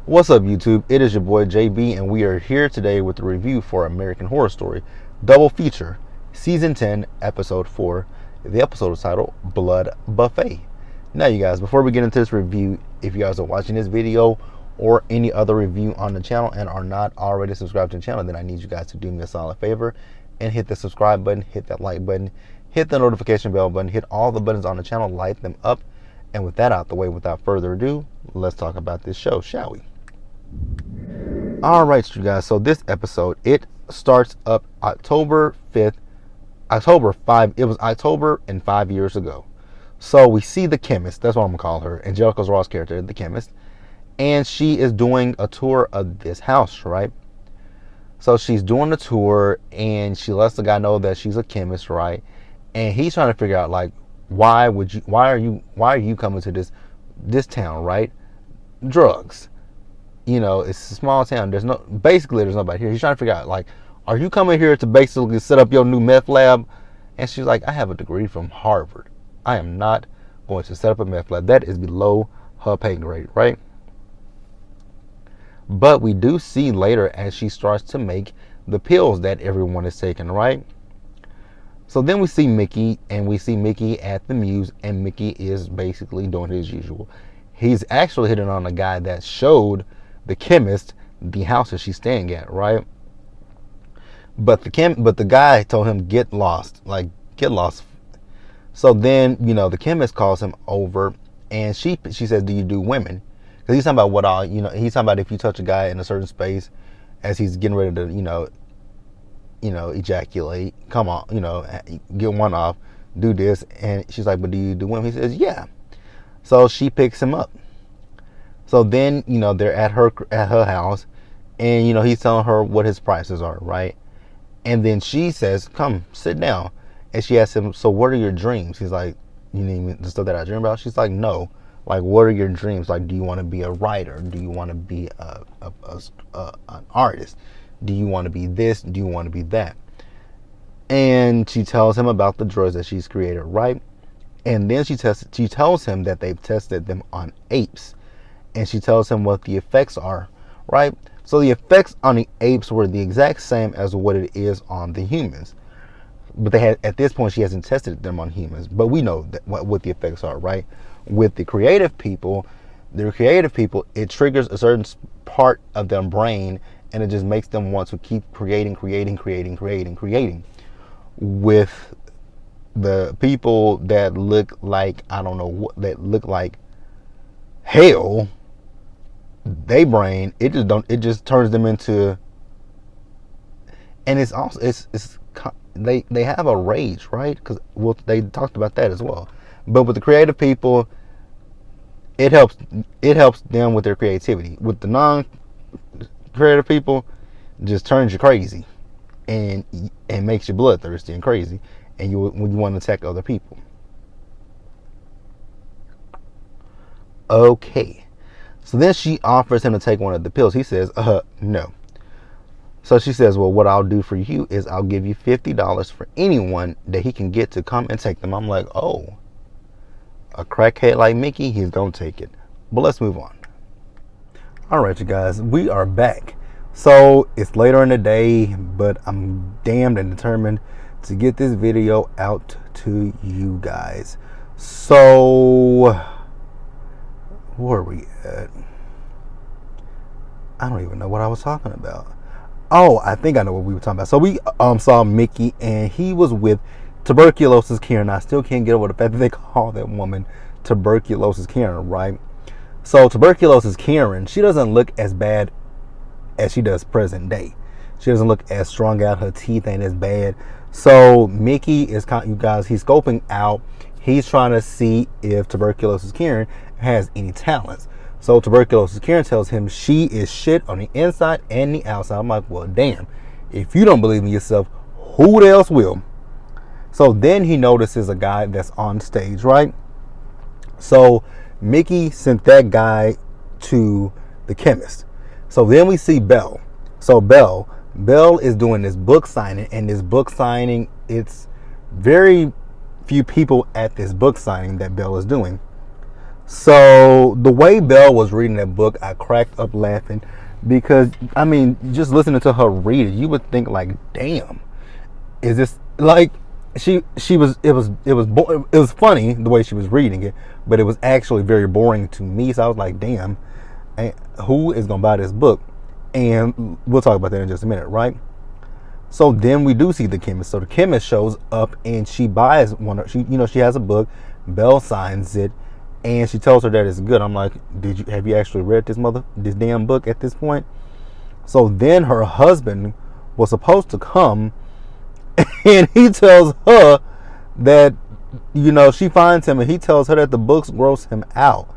What's up, YouTube? It is your boy JB, and we are here today with a review for American Horror Story Double Feature, Season 10, Episode 4. The episode is titled Blood Buffet. Now, you guys, before we get into this review, if you guys are watching this video or any other review on the channel and are not already subscribed to the channel, then I need you guys to do me a solid favor and hit the subscribe button, hit that like button, hit the notification bell button, hit all the buttons on the channel, light them up. And with that out the way, without further ado, let's talk about this show, shall we? All right, you guys. So this episode, it starts up October 5th, October 5. It was October and 5 years ago. So we see the chemist. That's what I'm gonna call her. Angelica Ross' character, the chemist, and she is doing a tour of this house, right? So she's doing a tour, and she lets the guy know that she's a chemist, right? And he's trying to figure out, like, why are you coming to this town, right? Drugs. You know, it's a small town. There's nobody here. He's trying to figure out, like, are you coming here to basically set up your new meth lab? And she's like, I have a degree from Harvard. I am not going to set up a meth lab. That is below her pay grade, right? But we do see later as she starts to make the pills that everyone is taking, right? So then we see Mickey, and we see Mickey at the Muse, and Mickey is basically doing his usual. He's actually hitting on a guy that showed the chemist the house that she's staying at, right? But the guy told him, get lost. So then, you know, the chemist calls him over, and she says, do you do women? Because he's talking about he's talking about if you touch a guy in a certain space as he's getting ready to, ejaculate, come on, get one off, do this. And she's like, but do you do women? He says, yeah. So she picks him up. So then, they're at her house, and, he's telling her what his prices are, right? And then she says, come, sit down. And she asks him, so what are your dreams? He's like, you mean the stuff that I dream about? She's like, no. Like, what are your dreams? Like, do you want to be a writer? Do you want to be an artist? Do you want to be this? Do you want to be that? And she tells him about the drugs that she's created, right? And then she tells him that they've tested them on apes. And she tells him what the effects are, right? So the effects on the apes were the exact same as what it is on the humans. But at this point, she hasn't tested them on humans. But we know that what the effects are, right? With the creative people, it triggers a certain part of their brain, and it just makes them want to keep creating. With the people that look like, that look like hell, they brain, it just turns them into, and it's also they have a rage, right? Because they talked about that as well. But with the creative people, it helps them with their creativity. With the non-creative people, it just turns you crazy and makes you bloodthirsty and crazy, and when you want to attack other people. Okay. So then she offers him to take one of the pills. He says, no. So she says, well, what I'll do for you is I'll give you $50 for anyone that he can get to come and take them. I'm like, oh, a crackhead like Mickey, he's going to take it. But let's move on. All right, you guys, we are back. So it's later in the day, but I'm damned and determined to get this video out to you guys. So where are we at? I don't even know what I was talking about. Oh, I think I know what we were talking about. So we saw Mickey, and he was with Tuberculosis Karen. I still can't get over the fact that they call that woman Tuberculosis Karen, right? So Tuberculosis Karen, she doesn't look as bad as she does present day. She doesn't look as strung out. Her teeth ain't as bad. So Mickey is, you guys, he's scoping out. He's trying to see if Tuberculosis Karen has any talents. So Tuberculosis Karen tells him she is shit on the inside and the outside. I'm like, well, damn. If you don't believe in yourself, who else will? So then he notices a guy that's on stage, right? So Mickey sent that guy to the chemist. So then we see Belle. So Belle is doing this book signing, and this book signing, it's very few people at this book signing that Belle is doing. So the way Belle was reading that book, I cracked up laughing because I mean, just listening to her read it, you would think like, damn, is this like she was it was funny the way she was reading it, but it was actually very boring to me. So I was like, damn, who is gonna buy this book? And we'll talk about that in just a minute, right? So then we do see the chemist. So the chemist shows up and she buys one. She has a book. Belle signs it, and she tells her that it's good. I'm like, have you actually read this damn book at this point? So then her husband was supposed to come, and he tells her that she finds him, and he tells her that the books gross him out.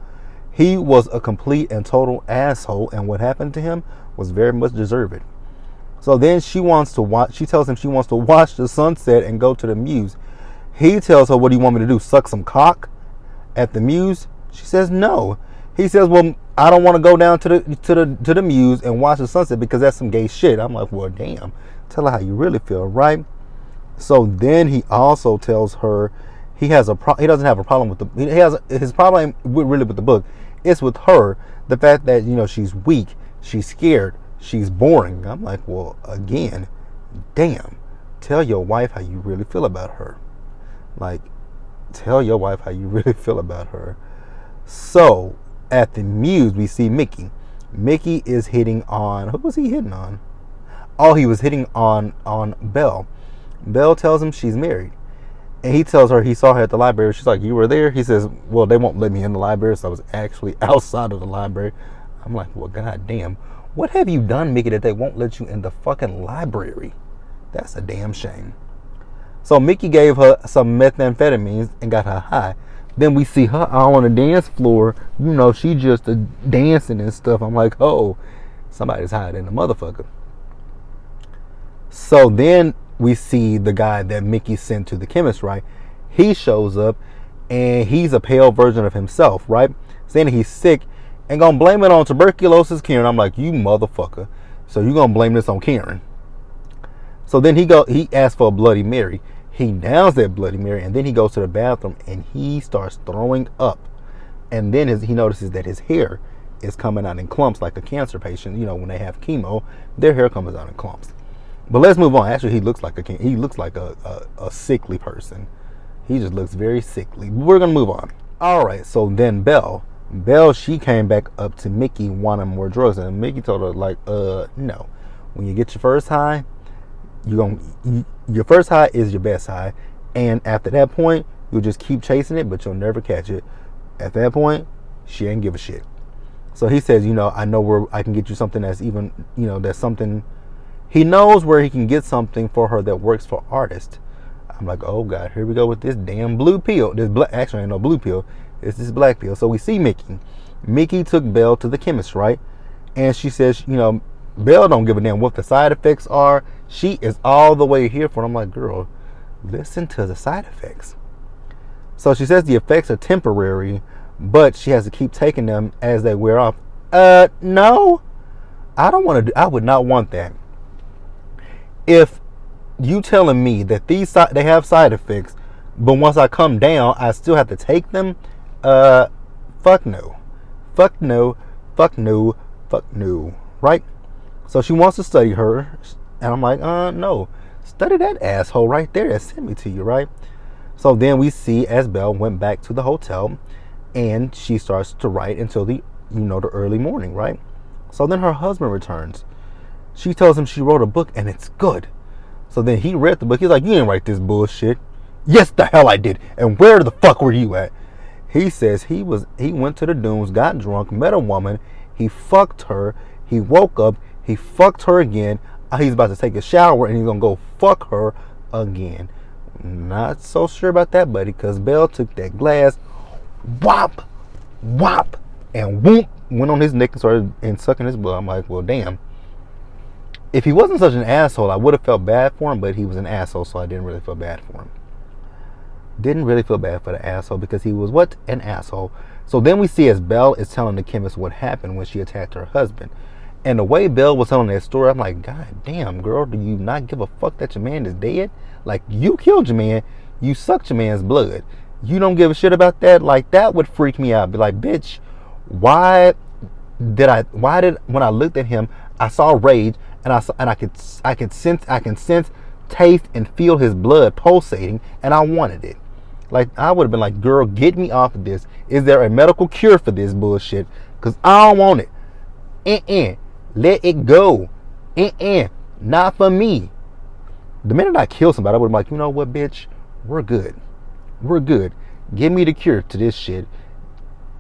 He was a complete and total asshole, and what happened to him was very much deserved. So then she tells him she wants to watch the sunset and go to the Muse. He tells her, what do you want me to do, suck some cock at the Muse? She says no. He says, well, I don't want to go down to the Muse and watch the sunset because that's some gay shit. I'm like, well, damn, tell her how you really feel, right? So then he also tells her he doesn't have a problem with his problem really with the book. It's with her, the fact that she's weak, she's scared, she's boring. I'm like, well, again, damn, tell your wife how you really feel about her. Like, tell your wife how you really feel about her. So at the Muse, we see Mickey. Mickey is hitting on, who was he hitting on? Oh, he was hitting on Belle. Belle tells him she's married. And he tells her he saw her at the library. She's like, you were there? He says, well, they won't let me in the library, so I was actually outside of the library. I'm like, well, goddamn. What have you done, Mickey, that they won't let you in the fucking library? That's a damn shame. So Mickey gave her some methamphetamines and got her high. Then we see her out on the dance floor. She just dancing and stuff. I'm like, oh, somebody's higher than the motherfucker. So then we see the guy that Mickey sent to the chemist, right? He shows up and he's a pale version of himself, right? Saying he's sick and gonna blame it on tuberculosis Karen. I'm like, you motherfucker. So you gonna blame this on Karen. So then he asks for a Bloody Mary. He downs that Bloody Mary and then he goes to the bathroom and he starts throwing up. And then he notices that his hair is coming out in clumps like a cancer patient. When they have chemo, their hair comes out in clumps. But let's move on. Actually, he looks like a sickly person. He just looks very sickly. We're gonna move on. All right. So then Belle, she came back up to Mickey wanting more drugs, and Mickey told her like, no. When you get your first high, your first high is your best high, and after that point, you'll just keep chasing it, but you'll never catch it. At that point, she ain't give a shit. So he says, I know where I can get you something that's even, that's something. He knows where he can get something for her that works for artists. I'm like, oh God, here we go with this damn blue pill. Actually ain't no blue pill. It's this black pill. So we see Mickey. Mickey took Belle to the chemist, right? And she says, Belle don't give a damn what the side effects are. She is all the way here for it. I'm like, girl, listen to the side effects. So she says the effects are temporary, but she has to keep taking them as they wear off. No, I would not want that. If you telling me that they have side effects, but once I come down, I still have to take them, fuck no. Fuck no, fuck no, fuck no, right? So she wants to study her, and I'm like, no. Study that asshole right there that sent me to you, right? So then we see as Belle went back to the hotel, and she starts to write until the early morning, right? So then her husband returns. She tells him she wrote a book and it's good. So then he read the book. He's like, you didn't write this bullshit. Yes, the hell I did. And where the fuck were you at? He says he went to the dunes, got drunk, met a woman. He fucked her. He woke up. He fucked her again. He's about to take a shower and he's going to go fuck her again. Not so sure about that, buddy, because Belle took that glass, whop, whop, and whoop, went on his neck and started sucking his blood. I'm like, well, damn. If he wasn't such an asshole, I would have felt bad for him, but he was an asshole, so I didn't really feel bad for him. Didn't really feel bad for the asshole because he was what? An asshole. So then we see as Belle is telling the chemist what happened when she attacked her husband. And the way Belle was telling that story, I'm like, God damn, girl, do you not give a fuck that your man is dead? Like, you killed your man, you sucked your man's blood. You don't give a shit about that? Like, that would freak me out. Be like, bitch, why did when I looked at him, I saw rage, and I could sense, taste, and feel his blood pulsating, and I wanted it. Like, I would have been like, girl, get me off of this. Is there a medical cure for this bullshit? Because I don't want it. Let it go. Not for me. The minute I kill somebody, I would have been like, you know what, bitch? We're good. Give me the cure to this shit.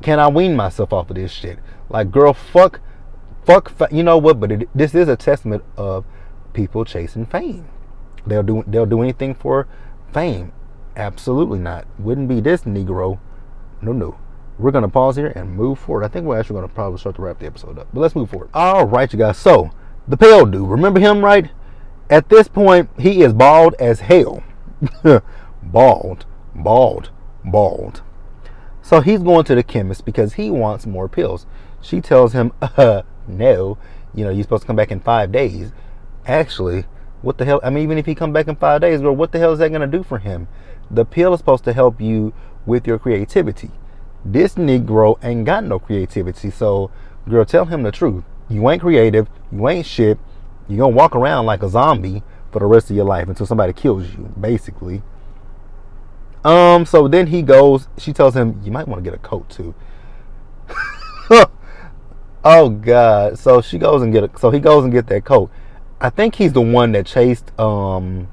Can I wean myself off of this shit? Like, girl, fuck. You know what? But this is a testament of people chasing fame. They'll do anything for fame. Absolutely not. Wouldn't be this Negro. No. We're going to pause here and move forward. I think we're actually going to probably start to wrap the episode up. But let's move forward. All right, you guys. So, the pale dude. Remember him, right? At this point, he is bald as hell. Bald. So, he's going to the chemist because he wants more pills. She tells him, no. You're supposed to come back in 5 days. Actually, what the hell? I mean, even if he come back in 5 days, girl, what the hell is that going to do for him? The pill is supposed to help you with your creativity. This Negro ain't got no creativity. So, girl, tell him the truth. You ain't creative. You ain't shit. You're going to walk around like a zombie for the rest of your life until somebody kills you, basically. So then he goes, she tells him, you might want to get a coat too. Oh God. So he goes and get that coat. I think he's the one that chased, when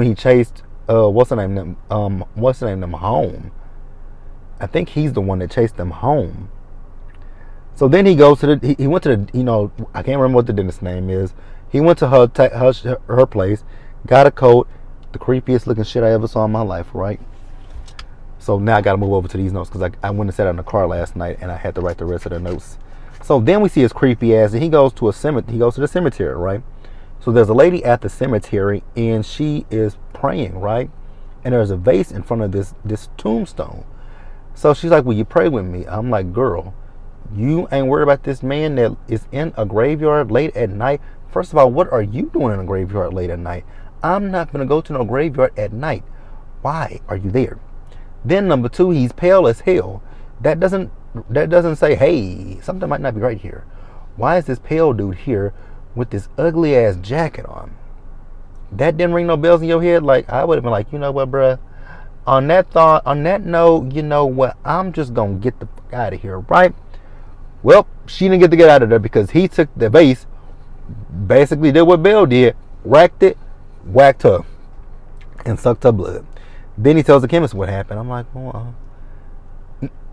he chased, what's the name them home. I think he's the one that chased them home. So then he goes to he went to the, I can't remember what the dentist's name is. He went to her place, got a coat, the creepiest looking shit I ever saw in my life, right? So now I got to move over to these notes because I went and sat out in the car last night and I had to write the rest of the notes. So then we see his creepy ass, and he goes to the cemetery, right? So there's a lady at the cemetery, and she is praying, right? And there's a vase in front of this tombstone. So she's like, will you pray with me? I'm like, girl, you ain't worried about this man that is in a graveyard late at night. First of all, what are you doing in a graveyard late at night? I'm not going to go to no graveyard at night. Why are you there? Then number two, he's pale as hell. That doesn't say, hey, something might not be right here. Why is this pale dude here with this ugly ass jacket on? That didn't ring no bells in your head? Like, I would have been like, you know what, bruh? On that note, you know what? I'm just going to get the fuck out of here, right? Well, she didn't get to get out of there because he took the vase, basically did what Bill did, racked it, whacked her, and sucked her blood. Then he tells the chemist what happened. I'm like, well,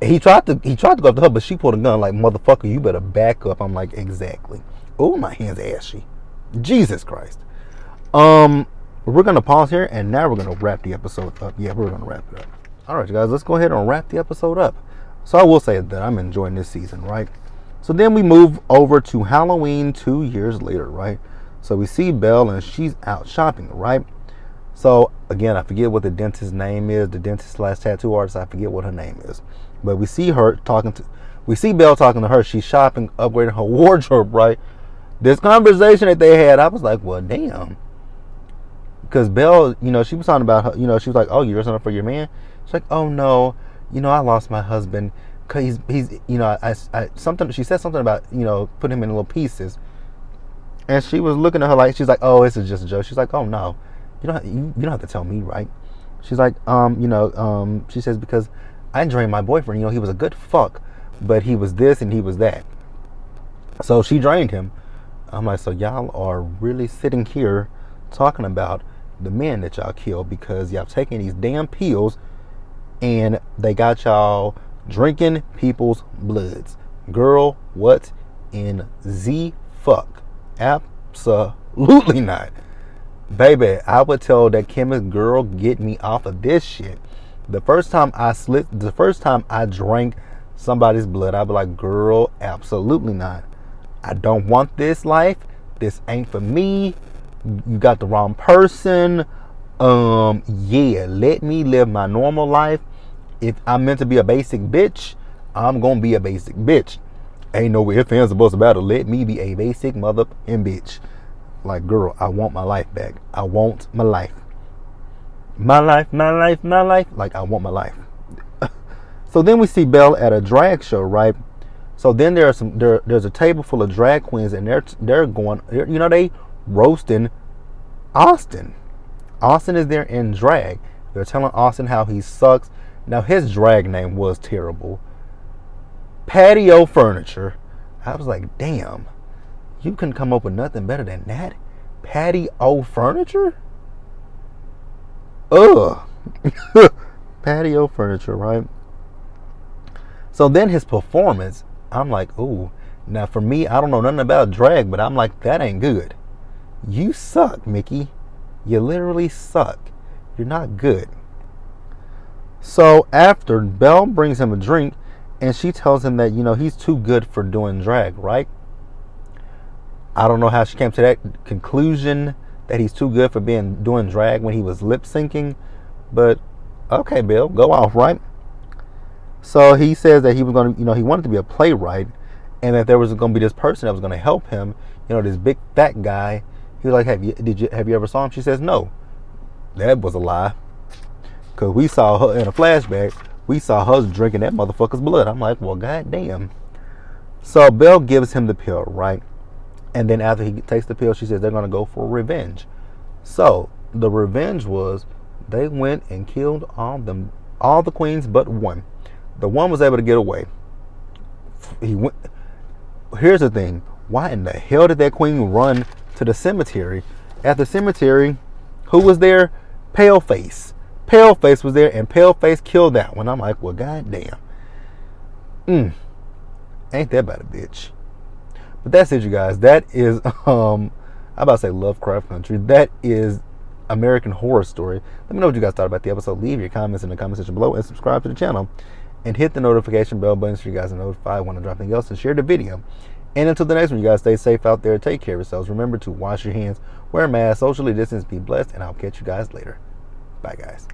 he tried to go after her, but she pulled a gun like, motherfucker, you better back up. I'm like, exactly. Oh, my hand's ashy. Jesus Christ. We're going to pause here, and now we're going to wrap the episode up. Yeah, we're going to wrap it up. All right, you guys, let's go ahead and wrap the episode up. So I will say that I'm enjoying this season, right? So then we move over to Halloween 2 years later, right? So we see Belle, and she's out shopping, right? So, again, I forget what the dentist's name is. The dentist / tattoo artist, I forget what her name is. But we see Belle talking to her. She's shopping, upgrading her wardrobe, right? This conversation that they had, I was like, well, damn. Because Belle, she was talking about her, she was like, oh, you're something for your man? She's like, oh, no, I lost my husband. Cause he's she said something about, putting him in little pieces. And she was looking at her like, she's like, oh, this is just a joke. She's like, oh, no. You don't have to tell me, right? She's like, she says, because I drained my boyfriend. He was a good fuck, but he was this and he was that. So she drained him. I'm like, so y'all are really sitting here talking about the men that y'all killed because y'all taking these damn pills and they got y'all drinking people's bloods. Girl, what in the fuck? Absolutely not. Baby, I would tell that chemist, girl, get me off of this shit. The first time I drank somebody's blood, I'd be like, girl, absolutely not. I don't want this life. This ain't for me. You got the wrong person. Yeah, let me live my normal life. If I'm meant to be a basic bitch, I'm gonna be a basic bitch. Ain't no ifs, ands, or buts about it. Let me be a basic motherfucking bitch. Like, girl, I want my life back. I want my life. My life, my life, my life. Like, I want my life. So then we see Belle at a drag show, right? So then there's a table full of drag queens, and they're going, they roasting Austin. Austin is there in drag. They're telling Austin how he sucks. Now, his drag name was terrible. Patio Furniture. I was like, damn, you couldn't come up with nothing better than that? Patio Furniture? Ugh. Patio Furniture, right? So then his performance, I'm like, ooh. Now, for me, I don't know nothing about drag, but I'm like, that ain't good. You suck, Mickey. You literally suck. You're not good. So after, Belle brings him a drink, and she tells him that, he's too good for doing drag, right? I don't know how she came to that conclusion that he's too good for doing drag when he was lip syncing, but okay, Belle, go off, right? So he says that he was going to, he wanted to be a playwright, and that there was going to be this person that was going to help him, this big fat guy. He was like, have you ever saw him? She says, no. That was a lie. Because we saw her in a flashback. We saw her drinking that motherfucker's blood. I'm like, well, goddamn. So Belle gives him the pill, right? And then after he takes the pill, she says they're going to go for revenge. So the revenge was they went and killed all the queens but one. The one was able to get away. Here's the thing. Why in the hell did that queen run to the cemetery? At the cemetery, who was there? Paleface. Paleface was there, and Paleface killed that one. I'm like, well, goddamn. Ain't that about a bitch? But that's it, you guys. That is, I'm about to say Lovecraft Country. That is American Horror Story. Let me know what you guys thought about the episode. Leave your comments in the comment section below, and subscribe to the channel. And hit the notification bell button so you guys are notified when I drop anything else, and share the video. And until the next one, you guys stay safe out there. Take care of yourselves. Remember to wash your hands, wear a mask, socially distance, be blessed, and I'll catch you guys later. Bye, guys.